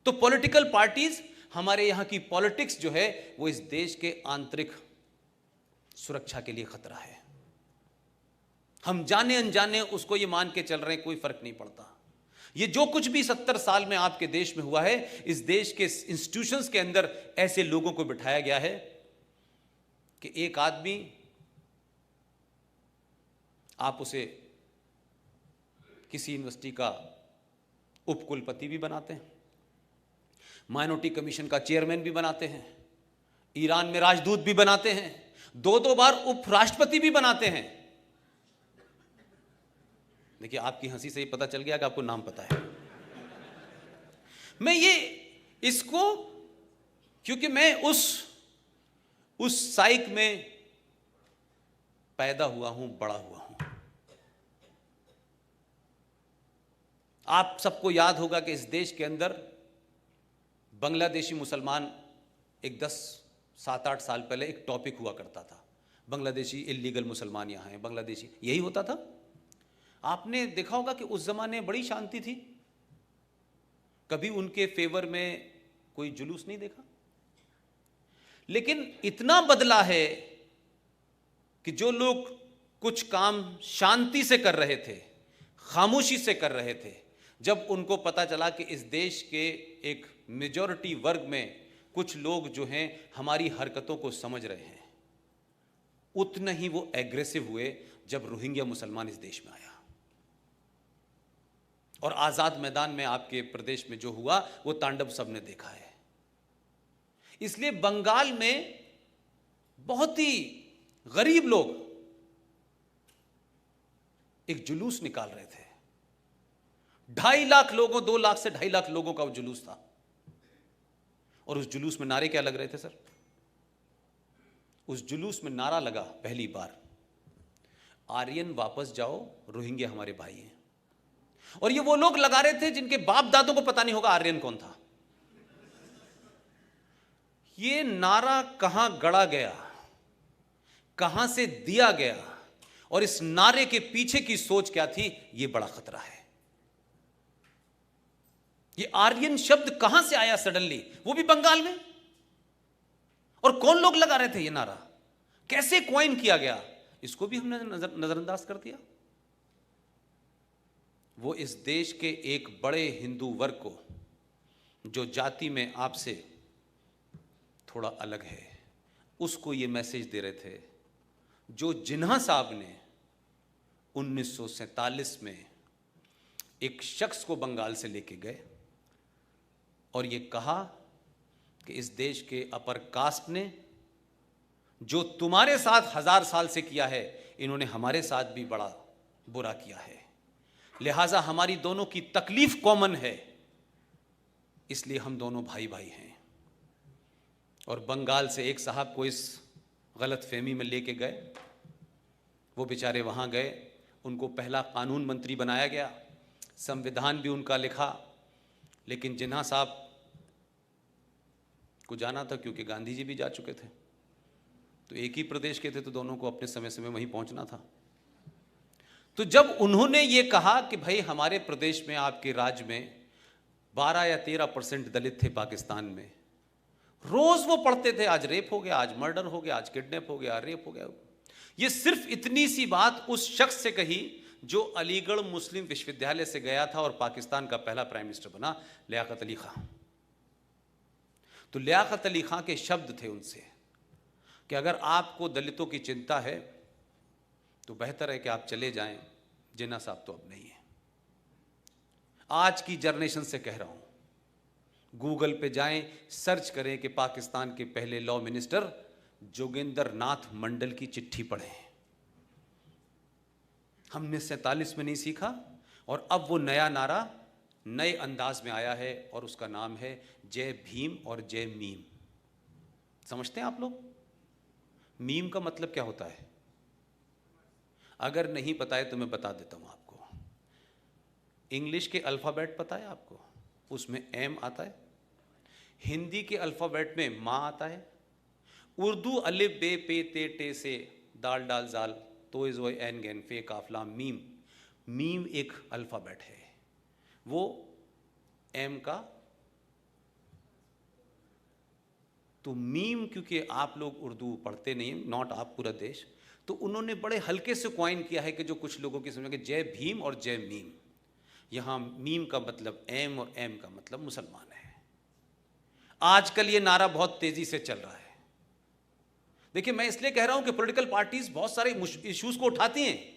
तो political parties, हमारे यहां की पॉलिटिक्स जो है वो इस देश के आंतरिक सुरक्षा के लिए खतरा है। हम जाने अनजाने उसको ये मान के चल रहे हैं, कोई फर्क नहीं पड़ता। ये जो कुछ भी 70 साल में आपके देश में हुआ है, इस देश के इंस्टीट्यूशंस के अंदर ऐसे लोगों को बिठाया गया है कि एक आदमी, आप उसे किसी यूनिवर्सिटी का उपकुलपति भी बनाते हैं, माइनॉरिटी कमीशन का चेयरमैन भी बनाते हैं, ईरान में राजदूत भी बनाते हैं, 2-2 बार उपराष्ट्रपति भी बनाते हैं। देखिए, आपकी हंसी से ही पता चल गया कि आपको नाम पता है। मैं ये इसको, क्योंकि मैं उस साइक में पैदा हुआ हूं, बड़ा हुआ हूं। आप सबको याद होगा कि इस देश के अंदर बांग्लादेशी मुसलमान एक 7-8 साल पहले एक टॉपिक हुआ करता था, बांग्लादेशी इल्लीगल मुसलमान यहां हैं, बांग्लादेशी, यही होता था। आपने देखा होगा कि उस जमाने बड़ी शांति थी, कभी उनके फेवर में कोई जुलूस नहीं देखा। लेकिन इतना बदला है कि जो लोग कुछ काम शांति से कर रहे थे, खामोशी से कर रहे थे, जब उनको पता चला कि इस देश के एक मेजॉरिटी वर्ग में कुछ लोग जो हैं हमारी हरकतों को समझ रहे हैं, उतना ही वो एग्रेसिव हुए जब रोहिंग्या मुसलमान इस देश में आया। और आजाद मैदान में आपके प्रदेश में जो हुआ वो तांडव सबने देखा है। इसलिए बंगाल में बहुत ही गरीब लोग एक जुलूस निकाल रहे थे, 2.5 लाख लोगों, 2 लाख से 2.5 लाख लोगों का वो जुलूस था। और उस जुलूस में नारे क्या लग रहे थे सर? उस जुलूस में नारा लगा पहली बार, आर्यन वापस जाओ, रोहिंग्या हमारे भाई हैं। और ये वो लोग लगा रहे थे जिनके बाप दादों को पता नहीं होगा आर्यन कौन था। ये नारा कहां गढ़ा गया, कहां से दिया गया, और इस नारे के पीछे की सोच क्या थी, ये बड़ा खतरा है। ये आर्यन शब्द कहां से आया सडनली, वो भी बंगाल में? और कौन लोग लगा रहे थे ये नारा, कैसे क्वाइन किया गया, इसको भी हमने नजरअंदाज कर दिया। वो इस देश के एक बड़े हिंदू वर्ग को, जो जाति में आपसे थोड़ा अलग है, उसको ये मैसेज दे रहे थे। जो जिन्ना साहब ने 1947 में एक शख्स को बंगाल से लेके गए और ये कहा कि इस देश के अपर कास्ट ने जो तुम्हारे साथ 1000 साल से किया है, इन्होंने हमारे साथ भी बड़ा बुरा किया है, लिहाजा हमारी दोनों की तकलीफ कॉमन है, इसलिए हम दोनों भाई भाई हैं। और बंगाल से एक साहब को इस गलत फहमी में लेके गए, वो बेचारे वहाँ गए, उनको पहला कानून मंत्री बनाया गया, संविधान भी उनका लिखा। लेकिन जिन्ना साहब को जाना था, क्योंकि गांधी जी भी जा चुके थे, तो एक ही प्रदेश के थे, तो दोनों को अपने समय समय वहीं पहुंचना था। तो जब उन्होंने ये कहा कि भाई हमारे प्रदेश में, आपके राज्य में 12 या 13% दलित थे पाकिस्तान में, रोज वो पढ़ते थे, आज रेप हो गया, आज मर्डर हो गया, आज किडनैप हो गया, रेप हो गया। ये सिर्फ इतनी सी बात उस शख्स से कही जो अलीगढ़ मुस्लिम विश्वविद्यालय से गया था और पाकिस्तान का पहला प्राइम मिनिस्टर बना, लियाकत अली खां। तो लियाकत अली खां के शब्द थे उनसे कि अगर आपको दलितों की चिंता है तो बेहतर है कि आप चले जाएं, जिन्ना साहब तो अब नहीं है। आज की जनरेशन से कह रहा हूं, गूगल पे जाएं, सर्च करें कि पाकिस्तान के पहले लॉ मिनिस्टर जोगेंद्र नाथ मंडल की चिट्ठी पढ़ें। हमने 47 में नहीं सीखा, और अब वो नया नारा नए अंदाज में आया है, और उसका नाम है जय भीम और जय मीम। समझते हैं आप लोग? मीम का मतलब क्या होता है? अगर नहीं पता है तो मैं बता देता हूं आपको। इंग्लिश के अल्फ़ाबेट पता है आपको? उसमें एम आता है। हिंदी के अल्फ़ाबेट में माँ आता है। उर्दू अलिफ बे पे ते टे से दाल डाल जाल तो इज़ वही एन गैन फे काफ लाम मीम। मीम एक अल्फ़ाबेट है, वो एम का तो मीम, क्योंकि आप लोग उर्दू पढ़ते नहीं, नॉट आप, पूरा देश, तो उन्होंने बड़े हल्के से क्वाइन किया है कि जो कुछ लोगों की समझ में जय भीम और जय मीम। यहां मीम का मतलब एम और एम का मतलब मुसलमान है। आजकल ये नारा बहुत तेजी से चल रहा है। देखिए, मैं इसलिए कह रहा हूं कि पॉलिटिकल पार्टीज बहुत सारे इश्यूज को उठाती हैं,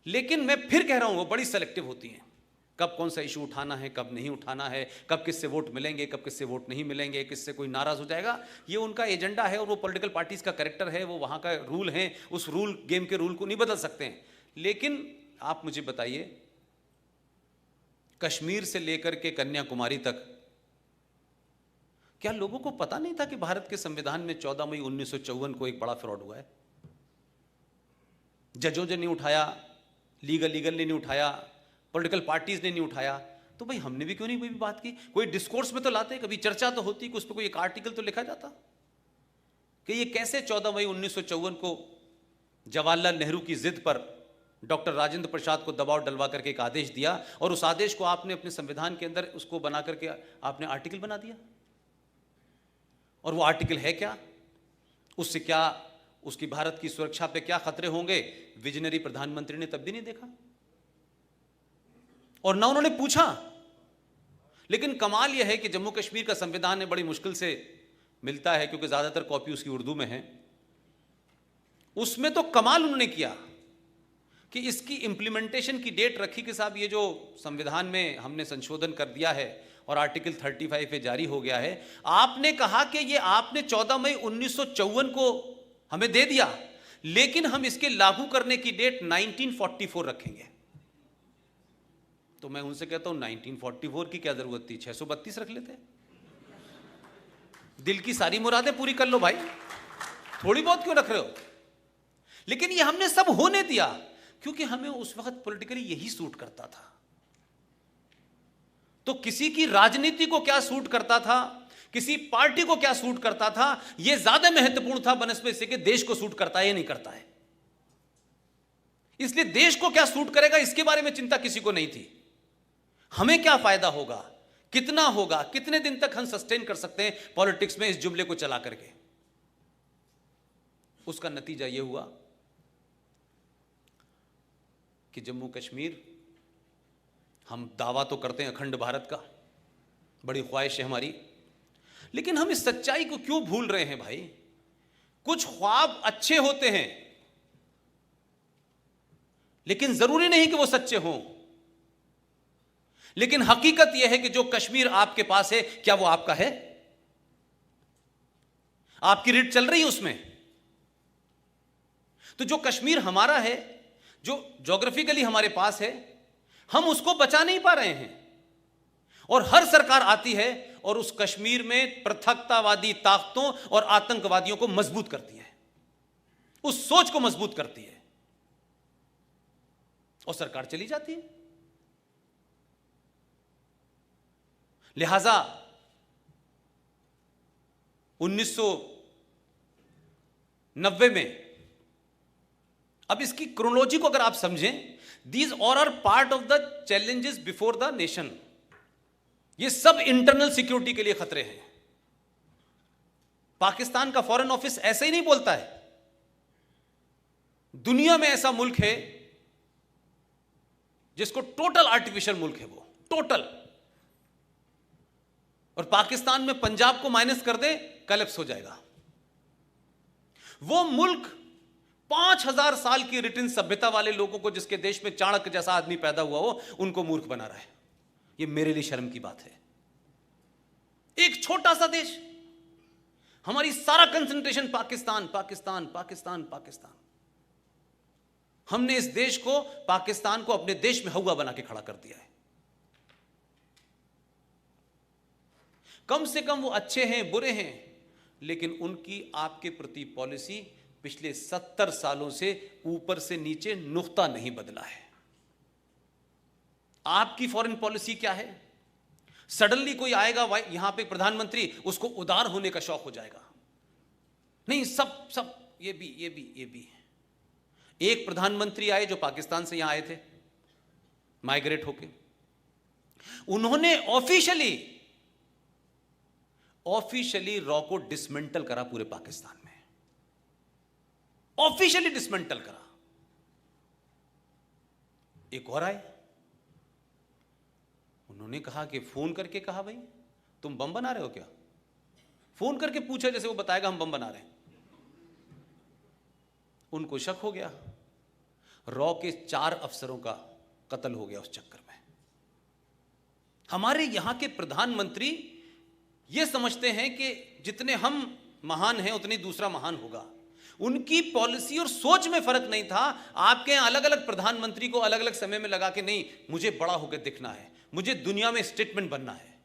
लेकिन मैं फिर कह रहा हूं वो बड़ी सेलेक्टिव होती हैं। कब कौन सा इशू उठाना है, कब नहीं उठाना है, कब किससे वोट मिलेंगे, कब किससे वोट नहीं मिलेंगे, किससे कोई नाराज हो जाएगा, ये उनका एजेंडा है और वो पॉलिटिकल पार्टीज का कैरेक्टर है, वो वहां का रूल है, उस रूल, गेम के रूल को नहीं बदल सकते हैं। लेकिन आप मुझे बताइए, कश्मीर से लेकर के कन्याकुमारी तक क्या लोगों को पता नहीं था कि भारत के संविधान में 14 मई 1954 को एक बड़ा फ्रॉड हुआ है? जजों ने नहीं उठाया, लीगल ने नहीं उठाया, पॉलिटिकल पार्टीज ने नहीं उठाया, तो भाई हमने भी क्यों नहीं कोई भी बात की? कोई डिस्कोर्स में तो लाते, कभी चर्चा तो होती, उस पर कोई एक आर्टिकल तो लिखा जाता कि ये कैसे 14 मई 1954 को जवाहरलाल नेहरू की जिद पर डॉक्टर राजेंद्र प्रसाद को दबाव डलवा करके एक आदेश दिया और उस आदेश को आपने अपने संविधान के अंदर उसको बना करके आपने आर्टिकल बना दिया। और वो आर्टिकल है क्या, उससे क्या, उसकी भारत की सुरक्षा पे क्या खतरे होंगे, विजनरी प्रधानमंत्री ने तब भी नहीं देखा और ना उन्होंने पूछा। लेकिन कमाल यह है कि जम्मू कश्मीर का संविधान बड़ी मुश्किल से मिलता है, क्योंकि ज्यादातर कॉपी उसकी उर्दू में है। उसमें तो कमाल उन्होंने किया कि इसकी इंप्लीमेंटेशन की डेट रखी कि साहब ये जो संविधान में हमने संशोधन कर दिया है और आर्टिकल 35 पे जारी हो गया है, आपने कहा कि ये आपने 14 मई 1954 को हमें दे दिया, लेकिन हम इसके लागू करने की डेट 1944 रखेंगे। तो मैं उनसे कहता हूं 1944 की क्या जरूरत थी, 632 रख लेते। दिल की सारी मुरादें पूरी कर लो भाई, थोड़ी बहुत क्यों रख रहे हो? लेकिन ये हमने सब होने दिया क्योंकि हमें उस वक्त पॉलिटिकली यही सूट करता था। तो किसी की राजनीति को क्या सूट करता था, किसी पार्टी को क्या सूट करता था, यह ज्यादा महत्वपूर्ण था बनस्पति से कि देश को सूट करता है या नहीं करता है। इसलिए देश को क्या सूट करेगा इसके बारे में चिंता किसी को नहीं थी। हमें क्या फायदा होगा, कितना होगा, कितने दिन तक हम सस्टेन कर सकते हैं पॉलिटिक्स में इस जुमले को चला करके। उसका नतीजा यह हुआ कि जम्मू कश्मीर, हम दावा तो करते हैं अखंड भारत का, बड़ी ख्वाहिश है हमारी, लेकिन हम इस सच्चाई को क्यों भूल रहे हैं भाई? कुछ ख्वाब अच्छे होते हैं, लेकिन जरूरी नहीं कि वो सच्चे हों। लेकिन हकीकत यह है कि जो कश्मीर आपके पास है, क्या वो आपका है? आपकी रीड चल रही है उसमें? तो जो कश्मीर हमारा है, जो ज्योग्राफिकली हमारे पास है, हम उसको बचा नहीं पा रहे हैं। और हर सरकार आती है और उस कश्मीर में पृथकतावादी ताकतों और आतंकवादियों को मजबूत करती है, उस सोच को मजबूत करती है, और सरकार चली जाती है। लिहाजा 1990 में, अब इसकी क्रोनोलॉजी को अगर आप समझें, these all are part of the challenges before the nation. ये सब इंटरनल सिक्योरिटी के लिए खतरे हैं। पाकिस्तान का फॉरेन ऑफिस ऐसे ही नहीं बोलता है। दुनिया में ऐसा मुल्क है जिसको टोटल आर्टिफिशियल मुल्क है, वो टोटल। और पाकिस्तान में पंजाब को माइनस कर दे, कलेप्स हो जाएगा। वो मुल्क 5000 साल की रिटन सभ्यता वाले लोगों को, जिसके देश में चाणक्य जैसा आदमी पैदा हुआ हो, उनको मूर्ख बना रहा है। ये मेरे लिए शर्म की बात है। एक छोटा सा देश, हमारी सारा कंसंट्रेशन पाकिस्तान पाकिस्तान पाकिस्तान पाकिस्तान। हमने इस देश को, पाकिस्तान को अपने देश में हवा बना के खड़ा कर दिया है। कम से कम वो अच्छे हैं, बुरे हैं, लेकिन उनकी आपके प्रति पॉलिसी पिछले 70 सालों से ऊपर से नीचे नुक्ता नहीं बदला है। आपकी फॉरेन पॉलिसी क्या है? सडनली कोई आएगा यहां पे प्रधानमंत्री, उसको उदार होने का शौक हो जाएगा। नहीं, सब ये भी। एक प्रधानमंत्री आए जो पाकिस्तान से यहां आए थे माइग्रेट होके, उन्होंने ऑफिशियली रॉ को डिसमेंटल करा पूरे पाकिस्तान में, ऑफिशियली डिसमेंटल करा। एक और आए, उन्होंने कहा कि फोन करके कहा, भाई तुम बम बना रहे हो क्या? फोन करके पूछा, जैसे वो बताएगा हम बम बना रहे हैं। उनको शक हो गया, रॉ के 4 अफसरों का कत्ल हो गया उस चक्कर में। हमारे यहां के प्रधानमंत्री ये समझते हैं कि जितने हम महान हैं उतने दूसरा महान होगा। उनकी पॉलिसी और सोच में फर्क नहीं था। आपके यहां अलग अलग प्रधानमंत्री को अलग अलग समय में लगा के, नहीं मुझे बड़ा होकर दिखना है, मुझे दुनिया में स्टेटमेंट बनना है।